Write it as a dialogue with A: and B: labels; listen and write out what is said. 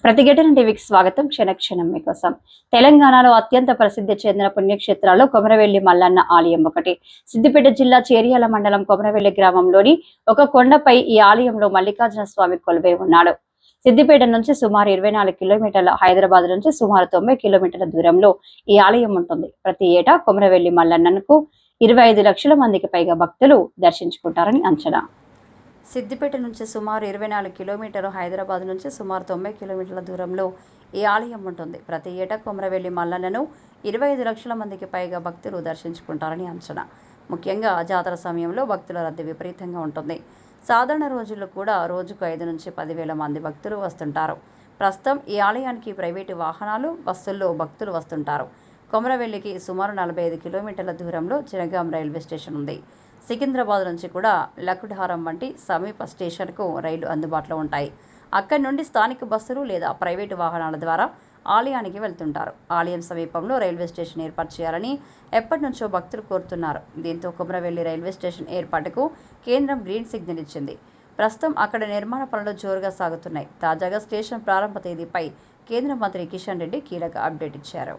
A: ప్రతిఘటన టీవీకి స్వాగతం. క్షణక్షణం మీకోసం. తెలంగాణలో అత్యంత ప్రసిద్ధి చెందిన పుణ్యక్షేత్రాల్లో కొమరవెల్లి మల్లన్న ఆలయం ఒకటి. సిద్దిపేట జిల్లా చేర్యాల మండలం కొమరవెల్లి గ్రామంలోని ఒక కొండపై ఈ ఆలయంలో మల్లికార్జున స్వామి కొలువై ఉన్నాడు. సిద్దిపేట నుంచి సుమారు 24 కిలోమీటర్ల, హైదరాబాద్ నుంచి సుమారు 90 కిలోమీటర్ల దూరంలో ఈ ఆలయం ఉంటుంది. ప్రతి ఏటా కొమరవెల్లి మల్లన్నకు 25 లక్షల మందికి పైగా భక్తులు దర్శించుకుంటారని అంచనా. సిద్దిపేట నుంచి సుమారు 24 కిలోమీటర్లు, హైదరాబాద్ నుంచి సుమారు 90 కిలోమీటర్ల దూరంలో ఈ ఆలయం ఉంటుంది. ప్రతి ఏటా కొమరవెల్లి మల్లన్నను 25 లక్షల మందికి పైగా భక్తులు దర్శించుకుంటారని అంచనా. ముఖ్యంగా జాతర సమయంలో భక్తుల రద్దీ విపరీతంగా ఉంటుంది. సాధారణ రోజుల్లో కూడా రోజుకు 5 నుంచి 10,000 మంది భక్తులు వస్తుంటారు. ప్రస్తుతం ఈ ఆలయానికి ప్రైవేటు వాహనాలు, బస్సుల్లో భక్తులు వస్తుంటారు. కొమరవెల్లికి సుమారు 45 కిలోమీటర్ల దూరంలో జనగాం రైల్వే స్టేషన్ ఉంది. సికింద్రాబాద్ నుంచి కూడా లకుడ్హారం వంటి సమీప స్టేషన్కు రైళ్లు అందుబాటులో ఉంటాయి. అక్కడి నుండి స్థానిక బస్సులు లేదా ప్రైవేటు వాహనాల ద్వారా ఆలయానికి వెళ్తుంటారు. ఆలయం సమీపంలో రైల్వే స్టేషన్ ఏర్పాటు చేయాలని ఎప్పటి నుంచో భక్తులు కోరుతున్నారు. దీంతో కొమరవెల్లి రైల్వే స్టేషన్ ఏర్పాటుకు కేంద్రం గ్రీన్ సిగ్నల్ ఇచ్చింది. ప్రస్తుతం అక్కడ నిర్మాణ పనులు జోరుగా సాగుతున్నాయి. తాజాగా స్టేషన్ ప్రారంభ తేదీపై కేంద్ర మంత్రి కిషన్ రెడ్డి కీలక అప్డేట్ ఇచ్చారు.